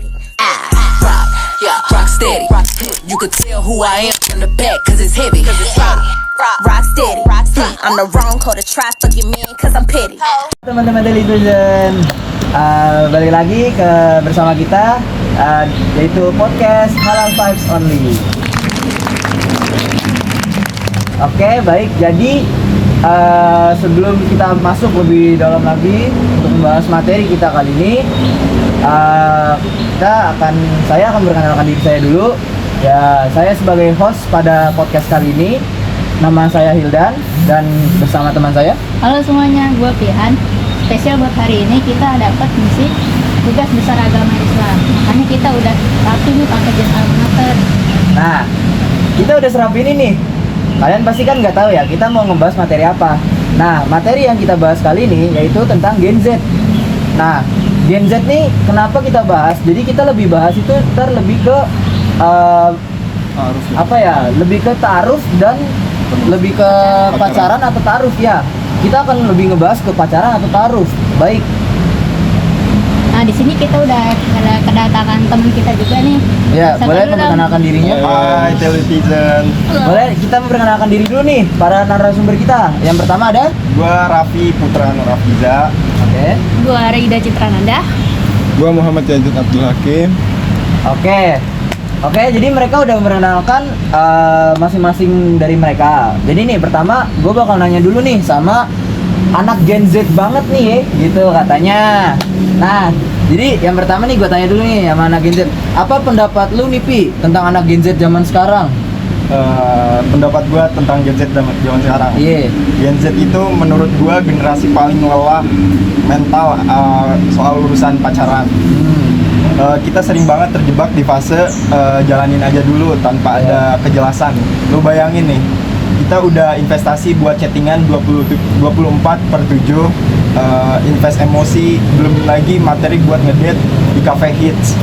steady. Rock, yeah, rock steady. You could tell who I am from the back, cause it's heavy. Rock steady. I'm the wrong hoe to try fucking me, cause I'm petty. Teman-teman Daily Vision, balik lagi bersama kita, yaitu podcast Halal Vibes Only. Oke, baik. Jadi sebelum kita masuk lebih dalam lagi untuk membahas materi kita kali ini, saya akan perkenalkan diri saya dulu. Ya, saya sebagai host pada podcast kali ini. Nama saya Hildan dan bersama teman saya. Halo semuanya, gue Pihan. Spesial buat hari ini kita dapat misi tugas besar agama Islam. Makanya kita udah rapi nih pakai jas almater. Nah, kita udah serapi ini nih. Kalian pasti kan nggak tahu ya kita mau ngebahas materi apa. Nah, materi yang kita bahas kali ini yaitu tentang Gen Z. Nah, Gen Z nih kenapa kita bahas? Jadi kita lebih bahas itu lebih ke lebih ke ta'aruf dan lebih ke pacaran atau ta'aruf ya. Kita akan lebih ngebahas ke pacaran atau ta'aruf. Baik. Nah, di sini kita udah ada kedatangan teman kita juga nih. Ya, boleh memperkenalkan dirinya. Hai, Television. Boleh kita memperkenalkan diri dulu nih para narasumber kita. Yang pertama ada Gua Raffi Putra Nurafiza. Oke. Gue Reida Citrananda. Gua Muhammad Yazid Abdul Hakim. Oke, jadi mereka udah memperkenalkan masing-masing dari mereka. Jadi nih pertama gue bakal nanya dulu nih sama anak Gen Z banget nih gitu katanya. Nah, jadi yang pertama nih gue tanya dulu nih sama anak Gen Z. Apa pendapat lu nih Pi tentang anak Gen Z zaman sekarang? Pendapat gua tentang Gen Z zaman sekarang. Iya. Gen Z itu menurut gua generasi paling lelah mental soal urusan pacaran. Kita sering banget terjebak di fase jalanin aja dulu tanpa ada kejelasan. Lu bayangin nih, kita udah investasi buat chattingan 24/7, invest emosi, belum lagi materi buat ngedate di cafe hits.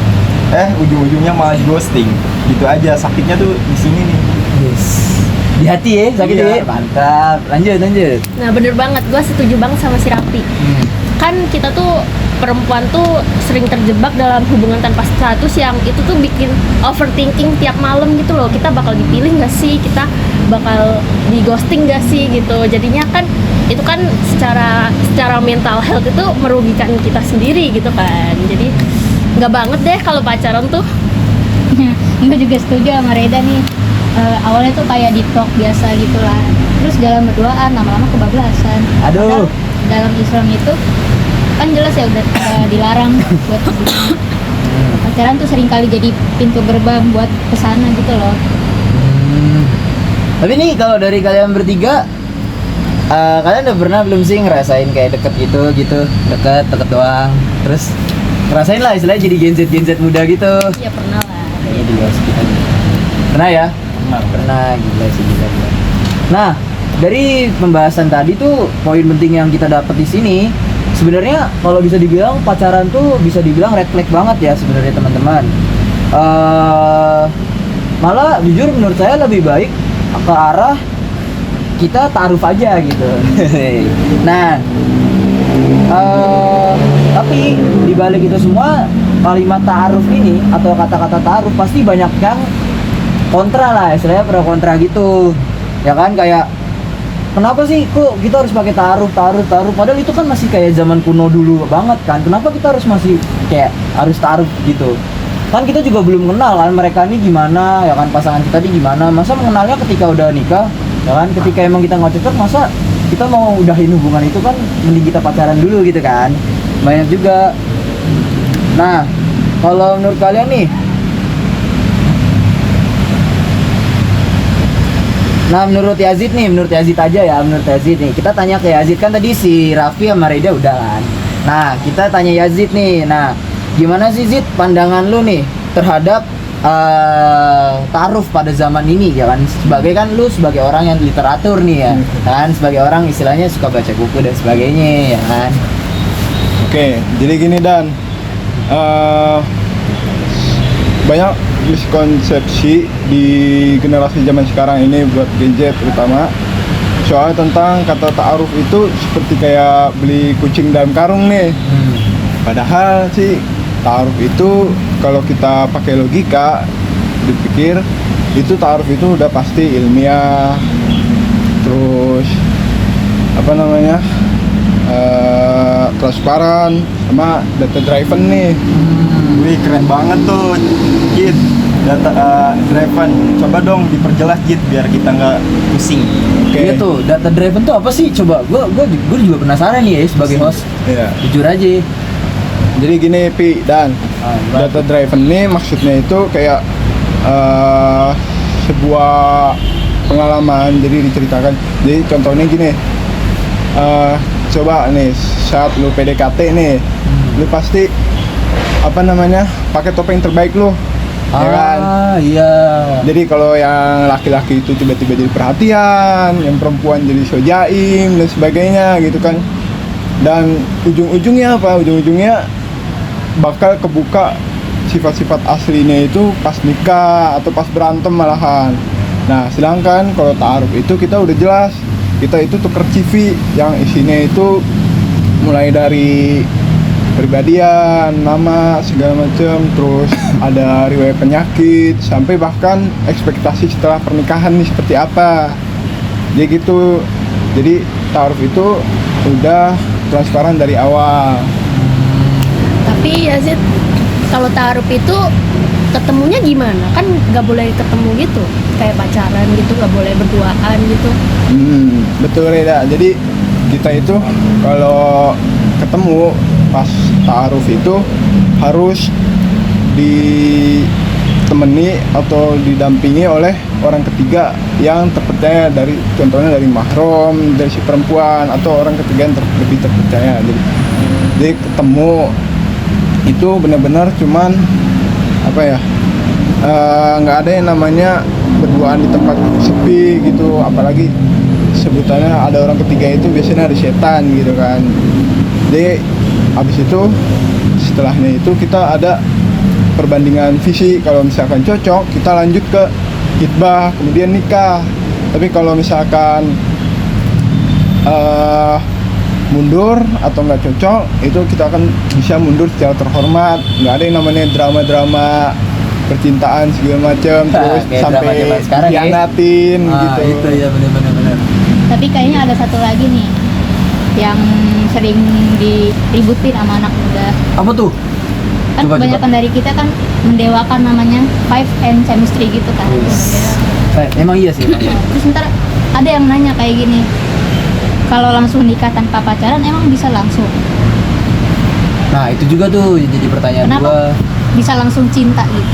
Ujung-ujungnya malah ghosting. Gitu aja, sakitnya tuh di sini nih. Yes. Di hati ya, sakit Iya. ya. Mantap. Lanjut. Nah, bener banget, gue setuju banget sama si Raffi. Kan kita tuh perempuan tuh sering terjebak dalam hubungan tanpa status yang itu tuh bikin overthinking tiap malam gitu loh. Kita bakal dipilih nggak sih? Kita bakal di ghosting nggak sih gitu. Jadinya kan itu kan secara mental health itu merugikan kita sendiri gitu kan. Jadi nggak banget deh kalau pacaran tuh. Gue juga setuju sama Reda nih. Awalnya tuh kayak deep talk biasa gitu lah. Terus jalan berduaan, lama-lama kebablasan. Aduh. Padahal dalam Islam itu kan jelas ya udah dilarang buat hubungan. Pacaran tuh sering kali jadi pintu gerbang buat kesana gitu loh. Tapi nih kalau dari kalian bertiga, kalian udah pernah belum sih ngerasain kayak deket gitu, deket doang, terus ngerasain lah istilahnya jadi Gen Z muda gitu. Ya pernah lah. Kayaknya di luar sekitar. Pernah ya? Pernah, gila sih gila. Nah, dari pembahasan tadi tuh poin penting yang kita dapat di sini sebenarnya kalau bisa dibilang pacaran tuh bisa dibilang red flag banget ya sebenarnya teman-teman. Malah jujur menurut saya lebih baik ke arah kita ta'aruf aja gitu. Nah, tapi di balik itu semua kalimat ta'aruf ini atau kata-kata ta'aruf pasti banyak yang kontra lah, istilahnya pro kontra gitu. Ya kan kayak kenapa sih kok kita harus pakai ta'aruf padahal itu kan masih kayak zaman kuno dulu banget kan. Kenapa kita harus masih kayak harus ta'aruf gitu? Kan kita juga belum kenal kan mereka ini gimana, ya kan pasangan kita ini gimana. Masa mengenalnya ketika udah nikah, ya kan ketika emang kita nggak cocok, masa kita mau udahin hubungan itu kan mending kita pacaran dulu gitu kan. Banyak juga. Nah, kalau menurut kalian nih, nah menurut Yazid aja ya, menurut Yazid nih. Kita tanya ke Yazid, kan tadi si Raffi sama Reda udah kan. Nah, kita tanya Yazid nih. Nah, gimana sih Zid pandangan lu nih terhadap ta'aruf pada zaman ini ya kan? Sebagai orang yang literatur nih ya. Kan sebagai orang istilahnya suka baca buku dan sebagainya ya kan. Oke, jadi gini Dan. Banyak miskonsepsi di generasi zaman sekarang ini buat Gen Z terutama soal tentang kata ta'aruf itu seperti kayak beli kucing dalam karung nih. Padahal sih ta'aruf itu kalau kita pakai logika dipikir itu ta'aruf itu udah pasti ilmiah, terus apa namanya, transparan sama data driven nih. Hmm. Wih, keren banget tuh, Jit. Data driven, coba dong diperjelas, Jit, biar kita nggak pusing. Oke. Iya tuh, data driven tuh apa sih? Coba, gue juga penasaran nih ya sebagai host. Iya. Jujur aja. Jadi gini, Pi dan data driven nih maksudnya itu kayak sebuah pengalaman, jadi diceritakan. Jadi contohnya gini, coba nih saat lu PDKT nih, lu pasti apa namanya pakai topeng terbaik lu, ya kan? Iya. Jadi kalau yang laki-laki itu tiba-tiba jadi perhatian, yang perempuan jadi so jaim dan sebagainya gitu kan. Dan ujung-ujungnya apa? Ujung-ujungnya bakal kebuka sifat-sifat aslinya itu pas nikah atau pas berantem malahan. Nah, sedangkan kalau ta'aruf itu kita udah jelas, kita itu tuker CV yang isinya itu mulai dari pribadian, nama, segala macam, terus ada riwayat penyakit, sampai bahkan ekspektasi setelah pernikahan nih seperti apa. Jadi gitu. Jadi ta'aruf itu udah transparan dari awal. Tapi ya Zid, kalau ta'aruf itu ketemunya gimana? Kan nggak boleh ketemu gitu, kayak pacaran gitu, nggak boleh berduaan gitu. Betul Reda. Jadi kita itu kalau ketemu pas ta'aruf itu harus ditemani atau didampingi oleh orang ketiga yang terpercaya, dari contohnya dari mahram, dari si perempuan atau orang ketiga yang lebih terpercaya. Jadi ketemu itu benar-benar cuman apa ya, nggak ada yang namanya berduaan di tempat sepi gitu, apalagi sebutannya ada orang ketiga itu biasanya ada setan gitu kan. Jadi habis itu setelahnya itu kita ada perbandingan visi, kalau misalkan cocok kita lanjut ke khitbah kemudian nikah. Tapi kalau misalkan mundur atau nggak cocok, itu kita akan bisa mundur secara terhormat. Nggak ada yang namanya drama-drama percintaan segala macam terus Kayak sampai drama-drama sekarang ya. dianatin gitu. Itu ya benar. Tapi kayaknya ada satu lagi nih yang sering diributin sama anak muda. Apa tuh? Kan Coba. kebanyakan dari kita kan mendewakan namanya 5 and chemistry gitu kan. Emang iya sih. Terus ntar ada yang nanya kayak gini, kalau langsung nikah tanpa pacaran emang bisa langsung? Nah itu juga tuh jadi pertanyaan Kenapa? gua. Bisa langsung cinta gitu?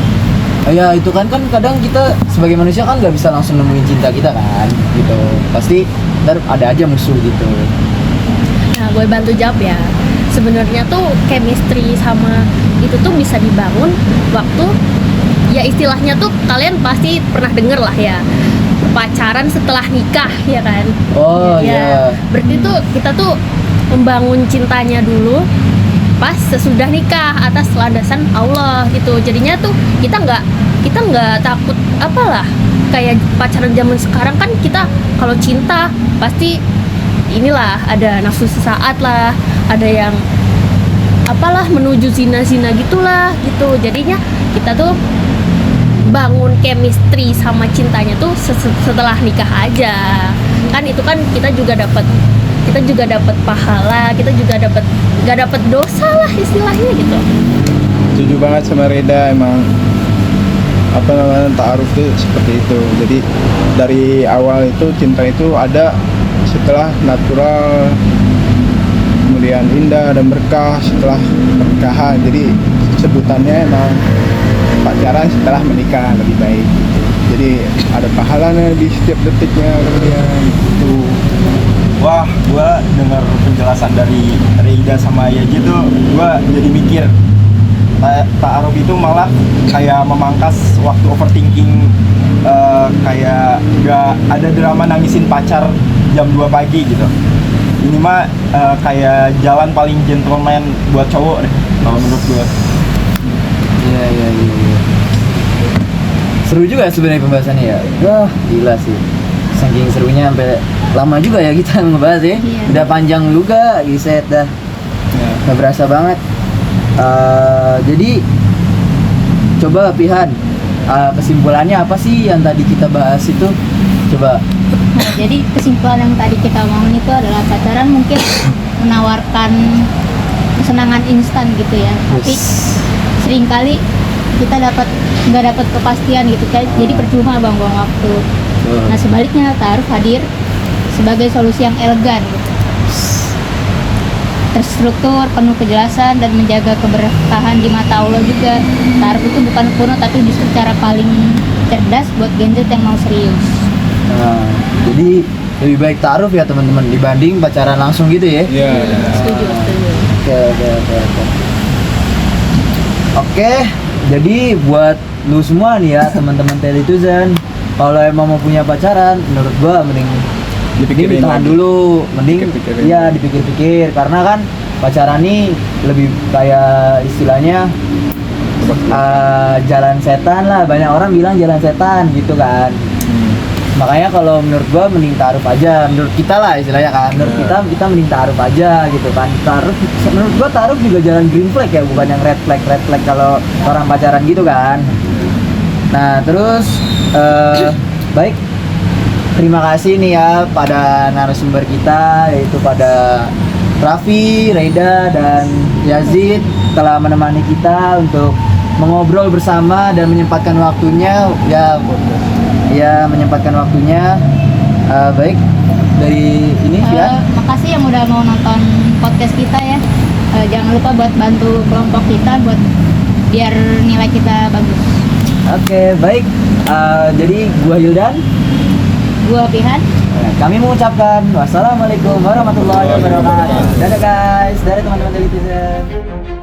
Ya itu kan kadang kita sebagai manusia kan nggak bisa langsung nemuin cinta kita kan, gitu. Pasti ntar ada aja musuh gitu. Nah, gue bantu jawab ya. Sebenarnya tuh chemistry sama itu tuh bisa dibangun waktu, ya istilahnya tuh kalian pasti pernah denger lah ya, pacaran setelah nikah ya kan. Oh iya. Berarti tuh kita tuh membangun cintanya dulu pas sesudah nikah atas landasan Allah gitu. Jadinya tuh kita nggak takut apalah, kayak pacaran zaman sekarang kan kita kalau cinta pasti inilah ada nafsu sesaat lah, ada yang apalah menuju zina-zina gitulah gitu. Jadinya kita tuh bangun chemistry sama cintanya tuh setelah nikah aja. Kan itu kan kita juga dapat pahala, kita juga nggak dapat dosa lah istilahnya gitu. Setuju banget sama Reda, emang apa namanya ta'aruf itu seperti itu. Jadi dari awal itu cinta itu ada setelah natural, kemudian indah dan berkah setelah pernikahan. Jadi sebutannya emang pacaran setelah menikah lebih baik gitu. Jadi ada pahalanya di setiap detiknya kemudian itu. Wah, gua dengar penjelasan dari Rida sama Yaji tuh gua jadi mikir ta'aruf itu malah kayak memangkas waktu overthinking, kayak gak ada drama nangisin pacar jam 2 pagi gitu. Ini mah kayak jalan paling gentleman buat cowok deh kalau menurut gua. Iya. Seru juga sebenarnya pembahasannya ya. Wah, gila sih. Saking serunya sampai lama juga ya kita ngebahas ya. Iya. Udah panjang juga, Iset dah. Ya. Nggak berasa banget. Jadi coba Pihan, kesimpulannya apa sih yang tadi kita bahas itu? Coba. Nah, jadi kesimpulan yang tadi kita omongin itu adalah pacaran mungkin menawarkan kesenangan instan gitu ya, tapi seringkali kita nggak dapat kepastian gitu, jadi percuma buang waktu. Nah sebaliknya taruh hadir sebagai solusi yang elegan gitu, terstruktur, penuh kejelasan dan menjaga keberkahan di mata Allah juga. Taruh itu bukan kuno tapi justru cara paling cerdas buat genjet yang mau serius. Nah, jadi lebih baik taruh ya teman-teman dibanding pacaran langsung gitu ya. Iya. Setuju. Oke. Oke, jadi buat lu semua nih ya teman-teman Telituzen, kalau emang mau punya pacaran, menurut gua mending Dipikirin ditahan lagi. dulu, mending Dipikir-pikirin. iya dipikir-pikir, karena kan pacaran nih lebih kayak istilahnya jalan setan lah, banyak orang bilang jalan setan gitu kan. Makanya kalau menurut gua mending taruh aja, menurut kita lah istilahnya kan, menurut kita mending taruh aja gitu kan. Taruh, menurut gua taruh juga jalan green flag ya, bukan yang red flag kalau orang pacaran gitu kan. Nah terus baik, terima kasih nih ya pada narasumber kita, yaitu pada Raffi, Reida, dan Yazid telah menemani kita untuk mengobrol bersama dan menyempatkan waktunya menyempatkan waktunya. Baik, dari ini ya. Makasih yang udah mau nonton podcast kita ya. Jangan lupa buat bantu kelompok kita buat biar nilai kita bagus. Oke, baik. Jadi gua Hildan, Gua Pihan. kami mengucapkan wassalamualaikum warahmatullahi wabarakatuh. Dadah guys, dadah teman-teman Telitizen.